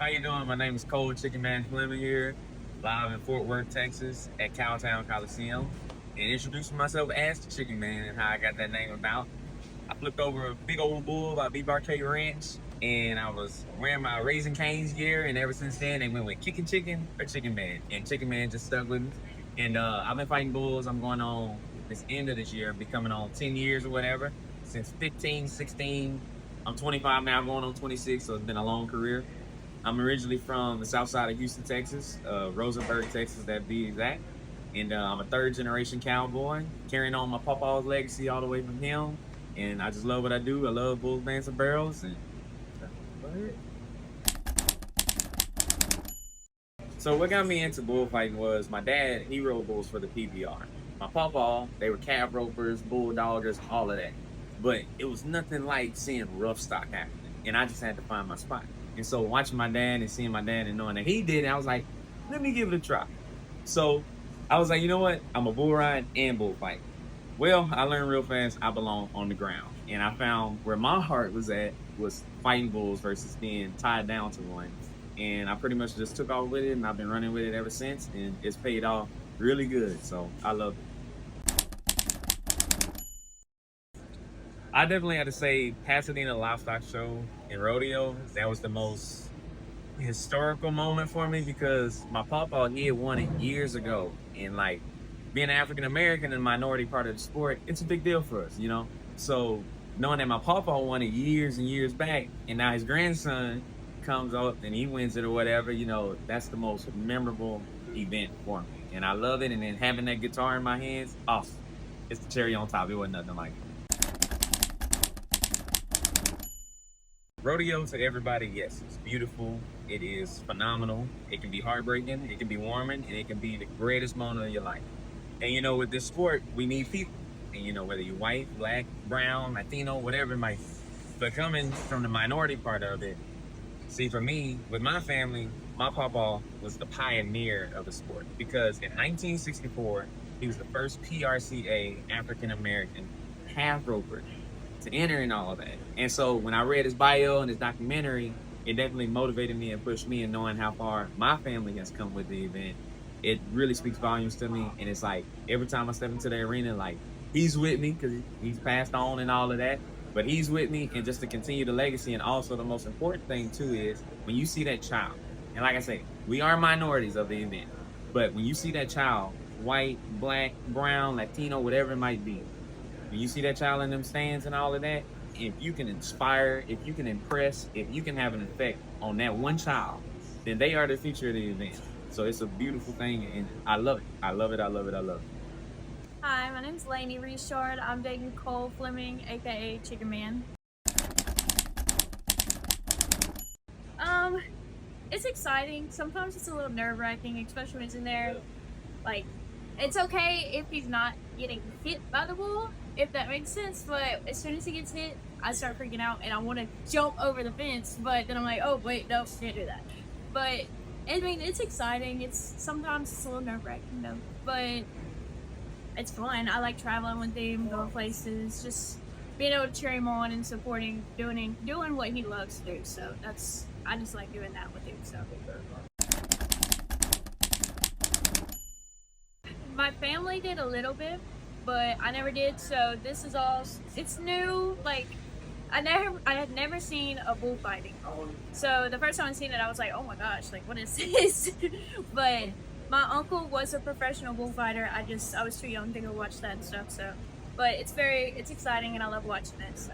How you doing? My name is Chickenman Fleming here, live in Fort Worth, Texas, at Cowtown Coliseum, and introducing myself as the Chicken Man and how I got that name about. I flipped over a big old bull by Beef Arcade Ranch, and I was wearing my Raising Cane's gear, and ever since then they went with Chicken or Chicken Man, and Chicken Man just stuck with me. And I've been fighting bulls. I'm going on this end of this year, be coming on 10 years or whatever, since 15, 16. I'm 25 now, going on 26, so it's been a long career. I'm originally from the south side of Houston, Texas, Rosenberg, Texas, that be exact. And I'm a third generation cowboy, carrying on my papa's legacy all the way from him. And I just love what I do. I love bulls, bands, and barrels. And so what got me into bullfighting was my dad, he rode bulls for the PBR. My papa, they were calf ropers, bulldoggers, all of that. But it was nothing like seeing rough stock happening. And I just had to find my spot. And so watching my dad and seeing my dad and knowing that he did it, I was like, let me give it a try. So I was like, you know what? I'm a bull ride and bullfight. Well, I learned real fast I belong on the ground. And I found where my heart was at was fighting bulls versus being tied down to one. And I pretty much just took off with it, and I've been running with it ever since, and it's paid off really good. So I love it. I definitely had to say Pasadena Livestock Show in Rodeo. That was the most historical moment for me because my papa, he had won it years ago. And like being African American and minority part of the sport, it's a big deal for us, you know? So knowing that my papa won it years and years back, and now his grandson comes up and he wins it or whatever, you know, that's the most memorable event for me. And I love it. And then having that guitar in my hands, awesome. It's the cherry on top. It wasn't nothing like it. Rodeo to everybody, yes, it's beautiful. It is phenomenal. It can be heartbreaking. It can be warming, and it can be the greatest moment of your life. And you know, with this sport, we need people. And you know, whether you're white, black, brown, Latino, whatever it might be. But coming from the minority part of it, see, for me, with my family, my papa was the pioneer of the sport because in 1964, he was the first PRCA African American half roper to enter in all of that. And so when I read his bio and his documentary, it definitely motivated me and pushed me in knowing how far my family has come with the event. It really speaks volumes to me. And it's like, every time I step into the arena, like, he's with me because he's passed on and all of that. But he's with me, and just to continue the legacy. And also the most important thing too is when you see that child, and like I say, we are minorities of the event, but when you see that child, white, black, brown, Latino, whatever it might be, when you see that child in them stands and all of that, if you can inspire, if you can impress, if you can have an effect on that one child, then they are the future of the event. So it's a beautiful thing, and I love it. I love it. I love it. I love it. Hi, my name's Lanie Richard. I'm dating Cole Fleming, aka Chickenman. It's exciting. Sometimes it's a little nerve-wracking, especially when he's in there. Like, it's okay if he's not getting hit by the bull, if that makes sense. But as soon as he gets hit, I start freaking out and I want to jump over the fence. But then I'm like, oh wait, no, can't do that. But I mean, it's exciting. Sometimes it's a little nerve-wracking though, but it's fun. I like traveling with him, going places, just being able to cheer him on and supporting, doing what he loves to do. So I just like doing that with him. So my family did a little bit, but I never did. So this is all, it's new. Like I had never seen a bullfighting. So the first time I seen it, I was like, oh my gosh, like what is this? But my uncle was a professional bullfighter. I was too young to go watch that and stuff. So, but it's exciting and I love watching it. So.